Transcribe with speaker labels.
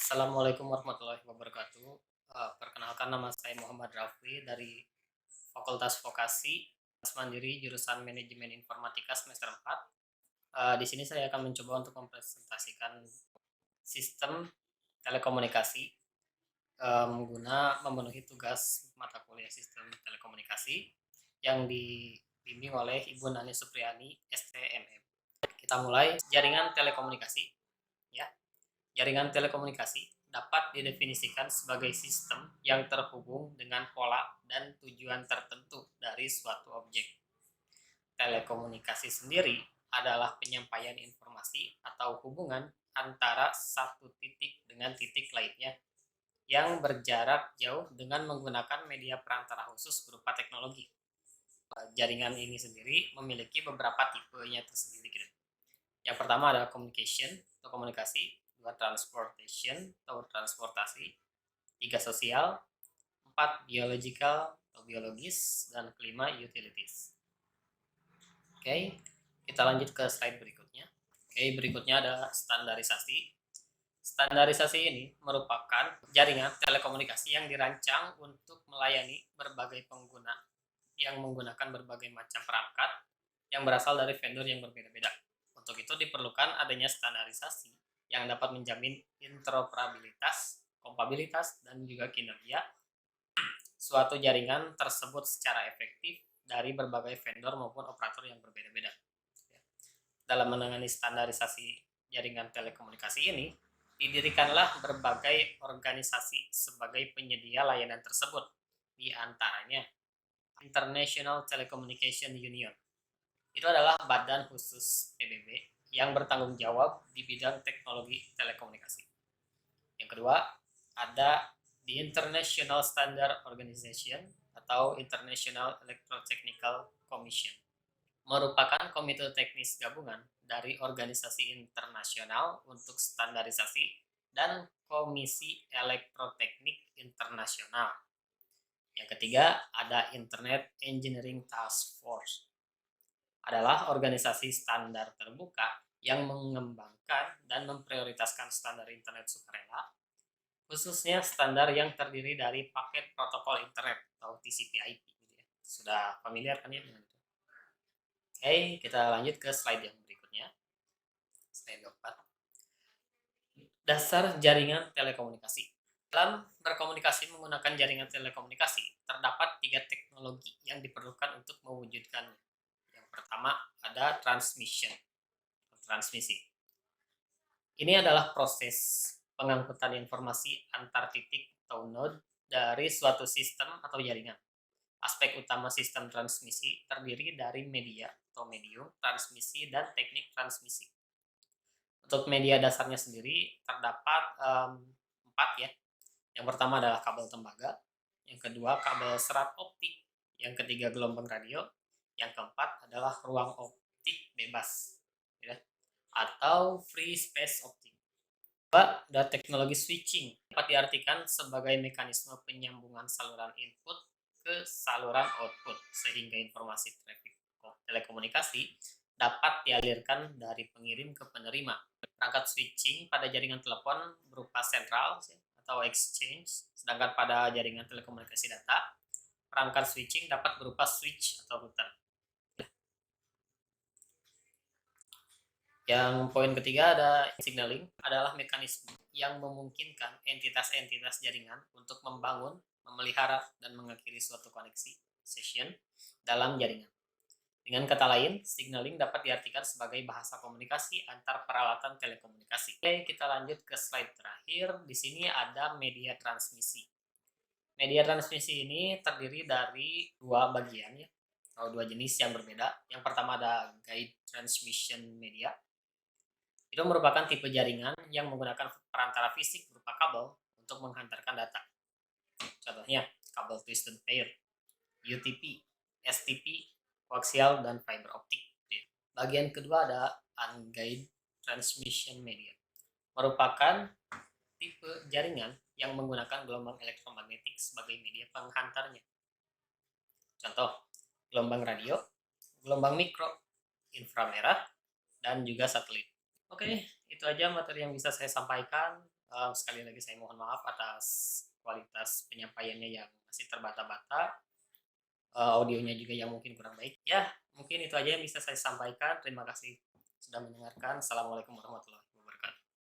Speaker 1: Assalamualaikum warahmatullahi wabarakatuh. Perkenalkan nama saya Muhammad Rafli dari Fakultas Vokasi Mandiri jurusan Manajemen Informatika semester 4. Di sini saya akan mencoba untuk mempresentasikan sistem telekomunikasi guna memenuhi tugas mata kuliah sistem telekomunikasi yang dibimbing oleh Ibu Nani Supriyani, STMM. Kita mulai. Jaringan telekomunikasi, ya. Jaringan telekomunikasi dapat didefinisikan sebagai sistem yang terhubung dengan pola dan tujuan tertentu dari suatu objek. Telekomunikasi sendiri adalah penyampaian informasi atau hubungan antara satu titik dengan titik lainnya yang berjarak jauh dengan menggunakan media perantara khusus berupa teknologi. Jaringan ini sendiri memiliki beberapa tipenya tersendiri. Yang pertama adalah communication atau komunikasi, dua transportation atau transportasi, tiga sosial, empat biological atau biologis, dan kelima utilities. Oke, kita lanjut ke slide berikutnya. Oke, berikutnya adalah standarisasi. Standarisasi ini merupakan jaringan telekomunikasi yang dirancang untuk melayani berbagai pengguna yang menggunakan berbagai macam perangkat yang berasal dari vendor yang berbeda-beda. Untuk itu diperlukan adanya standarisasi yang dapat menjamin interoperabilitas, kompatibilitas, dan juga kinerja suatu jaringan tersebut secara efektif dari berbagai vendor maupun operator yang berbeda-beda. Dalam menangani standarisasi jaringan telekomunikasi ini, didirikanlah berbagai organisasi sebagai penyedia layanan tersebut, di antaranya International Telecommunication Union. Itu adalah badan khusus PBB yang bertanggung jawab di bidang teknologi telekomunikasi. Yang kedua, ada the International Standard Organization atau International Electrotechnical Commission. Merupakan komite teknis gabungan dari organisasi internasional untuk standarisasi dan Komisi Elektroteknik Internasional. Yang ketiga, ada Internet Engineering Task Force. Adalah organisasi standar terbuka yang mengembangkan dan memprioritaskan standar internet sukarela, khususnya standar yang terdiri dari paket protokol internet atau TCP/IP. Sudah familiar kan ya dengan itu? Oke, kita lanjut ke slide yang berikutnya. Slide 4. Dasar jaringan telekomunikasi. Dalam berkomunikasi menggunakan jaringan telekomunikasi, terdapat 3 teknologi yang diperlukan untuk mewujudkannya. Yang pertama ada transmission, transmisi. Ini adalah proses pengangkutan informasi antar titik atau node dari suatu sistem atau jaringan. Aspek utama sistem transmisi terdiri dari media atau medium, transmisi, dan teknik transmisi. Untuk media dasarnya sendiri terdapat 4 ya. Yang pertama adalah kabel tembaga, yang kedua kabel serat optik, yang ketiga gelombang radio, yang keempat adalah ruang optik bebas ya, atau free space optik. Ada teknologi switching, dapat diartikan sebagai mekanisme penyambungan saluran input ke saluran output sehingga informasi traffic telekomunikasi dapat dialirkan dari pengirim ke penerima. Perangkat switching pada jaringan telepon berupa sentral atau exchange, sedangkan pada jaringan telekomunikasi data, perangkat switching dapat berupa switch atau router. Yang poin ketiga ada signaling, adalah mekanisme yang memungkinkan entitas-entitas jaringan untuk membangun, memelihara, dan mengakhiri suatu koneksi session dalam jaringan. Dengan kata lain, signaling dapat diartikan sebagai bahasa komunikasi antar peralatan telekomunikasi. Oke, kita lanjut ke slide terakhir. Di sini ada media transmisi. Media transmisi ini terdiri dari 2 bagian ya, atau 2 jenis yang berbeda. Yang pertama ada guide transmission media. Itu merupakan tipe jaringan yang menggunakan perantara fisik berupa kabel untuk menghantarkan data. Contohnya, kabel twisted pair, UTP, STP, koaksial, dan fiber optik. Bagian kedua ada unguided transmission media. Merupakan tipe jaringan yang menggunakan gelombang elektromagnetik sebagai media penghantarnya. Contoh, gelombang radio, gelombang mikro, inframerah, dan juga satelit. Oke, itu aja materi yang bisa saya sampaikan. Sekali lagi saya mohon maaf atas kualitas penyampaiannya yang masih terbata-bata, audionya juga yang mungkin kurang baik. Ya, mungkin itu aja yang bisa saya sampaikan. Terima kasih sudah mendengarkan. Assalamualaikum warahmatullahi wabarakatuh.